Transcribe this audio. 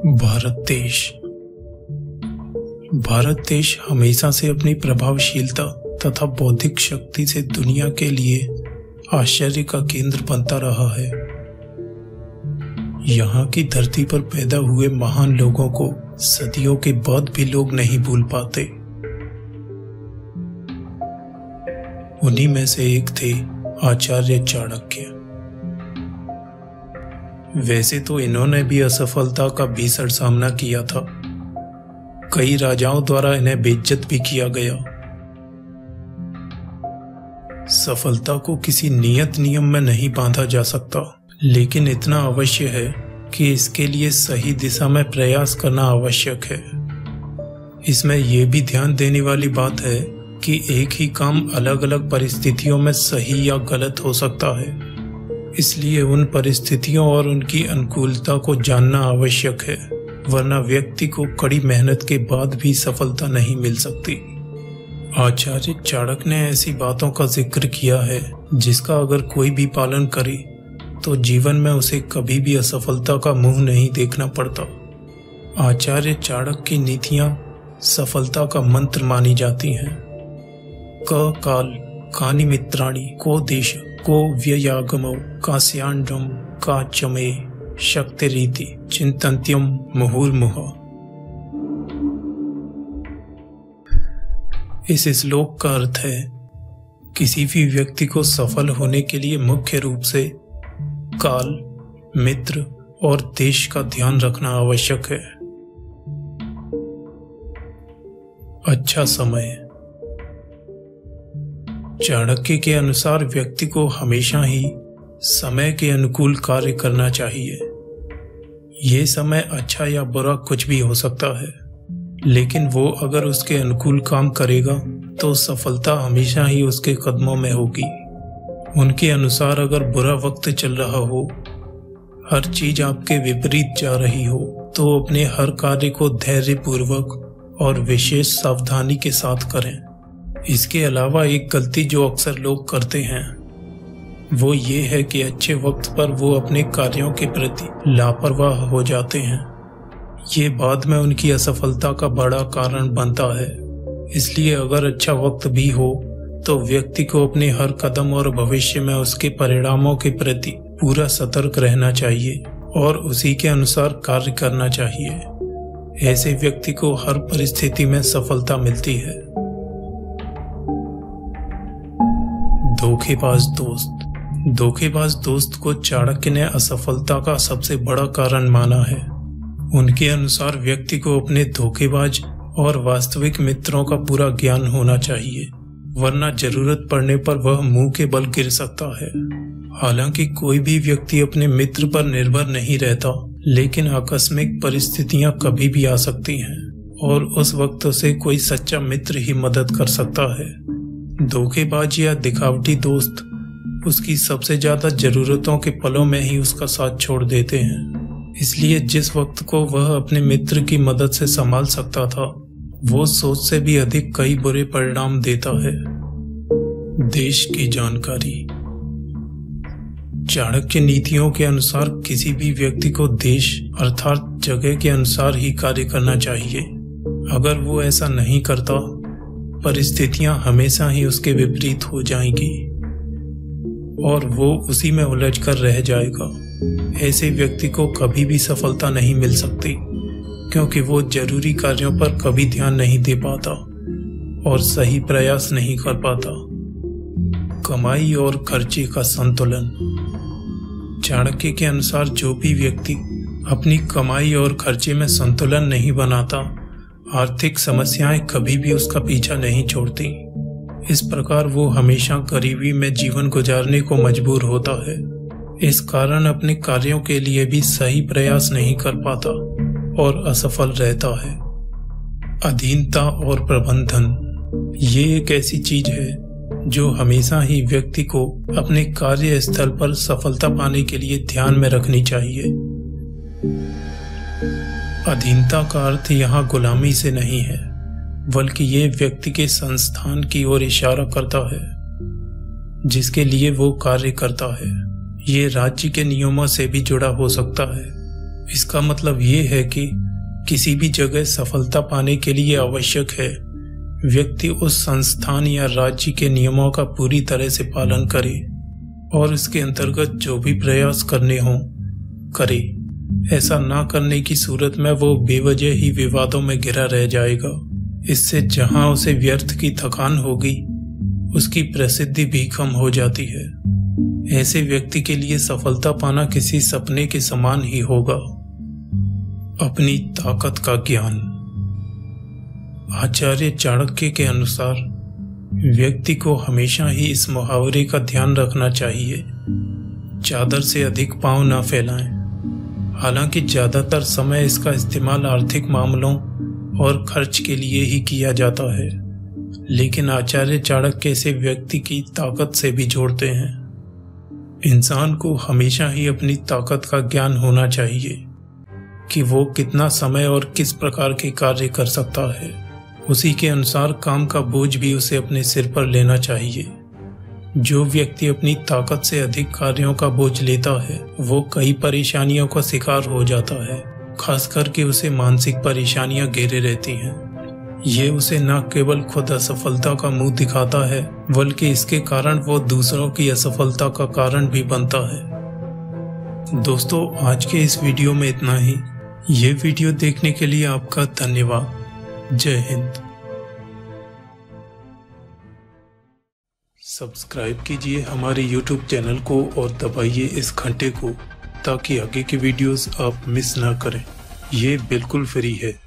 भारत देश हमेशा से अपनी प्रभावशीलता तथा बौद्धिक शक्ति से दुनिया के लिए आश्चर्य का केंद्र बनता रहा है। यहाँ की धरती पर पैदा हुए महान लोगों को सदियों के बाद भी लोग नहीं भूल पाते। उन्हीं में से एक थे आचार्य चाणक्य। वैसे तो इन्होंने भी असफलता का भीषण सामना किया था। कई राजाओं द्वारा इन्हें बेइज्जत भी किया गया। सफलता को किसी नियत नियम में नहीं बांधा जा सकता, लेकिन इतना अवश्य है कि इसके लिए सही दिशा में प्रयास करना आवश्यक है। इसमें यह भी ध्यान देने वाली बात है कि एक ही काम अलग अलग परिस्थितियों में सही या गलत हो सकता है। इसलिए उन परिस्थितियों और उनकी अनुकूलता को जानना आवश्यक है, वरना व्यक्ति को कड़ी मेहनत के बाद भी सफलता नहीं मिल सकती। आचार्य चाणक्य ने ऐसी बातों का जिक्र किया है जिसका अगर कोई भी पालन करे तो जीवन में उसे कभी भी असफलता का मुंह नहीं देखना पड़ता। आचार्य चाणक्य की नीतियां सफलता का मंत्र मानी जाती हैं। क काल कानि मित्राणि को देश को व्ययागमो कास्यांडम का चमे शक्तिरीति चिंतन्त्यम मुहुर्मुहुः। इस श्लोक का अर्थ है, किसी भी व्यक्ति को सफल होने के लिए मुख्य रूप से काल, मित्र और देश का ध्यान रखना आवश्यक है। अच्छा समय। चाणक्य के अनुसार व्यक्ति को हमेशा ही समय के अनुकूल कार्य करना चाहिए। ये समय अच्छा या बुरा कुछ भी हो सकता है, लेकिन वो अगर उसके अनुकूल काम करेगा तो सफलता हमेशा ही उसके कदमों में होगी। उनके अनुसार अगर बुरा वक्त चल रहा हो, हर चीज आपके विपरीत जा रही हो, तो अपने हर कार्य को धैर्यपूर्वक और विशेष सावधानी के साथ करें। इसके अलावा एक गलती जो अक्सर लोग करते हैं वो ये है कि अच्छे वक्त पर वो अपने कार्यों के प्रति लापरवाह हो जाते हैं। ये बाद में उनकी असफलता का बड़ा कारण बनता है। इसलिए अगर अच्छा वक्त भी हो तो व्यक्ति को अपने हर कदम और भविष्य में उसके परिणामों के प्रति पूरा सतर्क रहना चाहिए और उसी के अनुसार कार्य करना चाहिए। ऐसे व्यक्ति को हर परिस्थिति में सफलता मिलती है। धोखेबाज दोस्त को चाणक्य ने असफलता का सबसे बड़ा कारण माना है। उनके अनुसार व्यक्ति को अपने धोखेबाज और वास्तविक मित्रों का पूरा ज्ञान होना चाहिए, वरना जरूरत पड़ने पर वह मुंह के बल गिर सकता है। हालांकि कोई भी व्यक्ति अपने मित्र पर निर्भर नहीं रहता, लेकिन आकस्मिक परिस्थितियां कभी भी आ सकती हैं और उस वक्त उसे कोई सच्चा मित्र ही मदद कर सकता है। धोखेबाज या दिखावटी दोस्त उसकी सबसे ज्यादा जरूरतों के पलों में ही उसका साथ छोड़ देते हैं। इसलिए जिस वक्त को वह अपने मित्र की मदद से संभाल सकता था, वो सोच से भी अधिक कई बुरे परिणाम देता है। देश की जानकारी। चाणक्य नीतियों के अनुसार किसी भी व्यक्ति को देश अर्थात जगह के अनुसार ही कार्य करना चाहिए। अगर वो ऐसा नहीं करता, परिस्थितियां हमेशा ही उसके विपरीत हो जाएंगी और वो उसी में उलझ कर रह जाएगा। ऐसे व्यक्ति को कभी भी सफलता नहीं मिल सकती, क्योंकि वो जरूरी कार्यों पर कभी ध्यान नहीं दे पाता और सही प्रयास नहीं कर पाता। कमाई और खर्चे का संतुलन। चाणक्य के अनुसार जो भी व्यक्ति अपनी कमाई और खर्चे में संतुलन नहीं बनाता, आर्थिक समस्याएं कभी भी उसका पीछा नहीं छोड़ती। इस प्रकार वो हमेशा गरीबी में जीवन गुजारने को मजबूर होता है। इस कारण अपने कार्यों के लिए भी सही प्रयास नहीं कर पाता और असफल रहता है। अधीनता और प्रबंधन। ये एक ऐसी चीज है जो हमेशा ही व्यक्ति को अपने कार्य स्थल पर सफलता पाने के लिए ध्यान में रखनी चाहिए। अधीनता का अर्थ यहाँ गुलामी से नहीं है, बल्कि ये व्यक्ति के संस्थान की ओर इशारा करता है जिसके लिए वो कार्य करता है। ये राज्य के नियमों से भी जुड़ा हो सकता है। इसका मतलब ये है कि किसी भी जगह सफलता पाने के लिए आवश्यक है व्यक्ति उस संस्थान या राज्य के नियमों का पूरी तरह से पालन करे और इसके अंतर्गत जो भी प्रयास करने हों करे। ऐसा ना करने की सूरत में वो बेवजह ही विवादों में घिरा रह जाएगा। इससे जहां उसे व्यर्थ की थकान होगी, उसकी प्रसिद्धि भी कम हो जाती है। ऐसे व्यक्ति के लिए सफलता पाना किसी सपने के समान ही होगा। अपनी ताकत का ज्ञान। आचार्य चाणक्य के अनुसार व्यक्ति को हमेशा ही इस मुहावरे का ध्यान रखना चाहिए, चादर से अधिक पांव न फैलाएं। हालांकि ज्यादातर समय इसका इस्तेमाल आर्थिक मामलों और खर्च के लिए ही किया जाता है, लेकिन आचार्य चाणक्य इसे व्यक्ति की ताकत से भी जोड़ते हैं। इंसान को हमेशा ही अपनी ताकत का ज्ञान होना चाहिए कि वो कितना समय और किस प्रकार के कार्य कर सकता है। उसी के अनुसार काम का बोझ भी उसे अपने सिर पर लेना चाहिए। जो व्यक्ति अपनी ताकत से अधिक कार्यों का बोझ लेता है, वो कई परेशानियों का शिकार हो जाता है। खास करके उसे मानसिक परेशानियां घेरे रहती हैं। ये उसे न केवल खुद असफलता का मुंह दिखाता है, बल्कि इसके कारण वो दूसरों की असफलता का कारण भी बनता है। दोस्तों, आज के इस वीडियो में इतना ही। ये वीडियो देखने के लिए आपका धन्यवाद। जय हिंद। सब्सक्राइब कीजिए हमारे YouTube चैनल को और दबाइए इस घंटे को ताकि आगे की वीडियोस आप मिस ना करें। ये बिल्कुल फ्री है।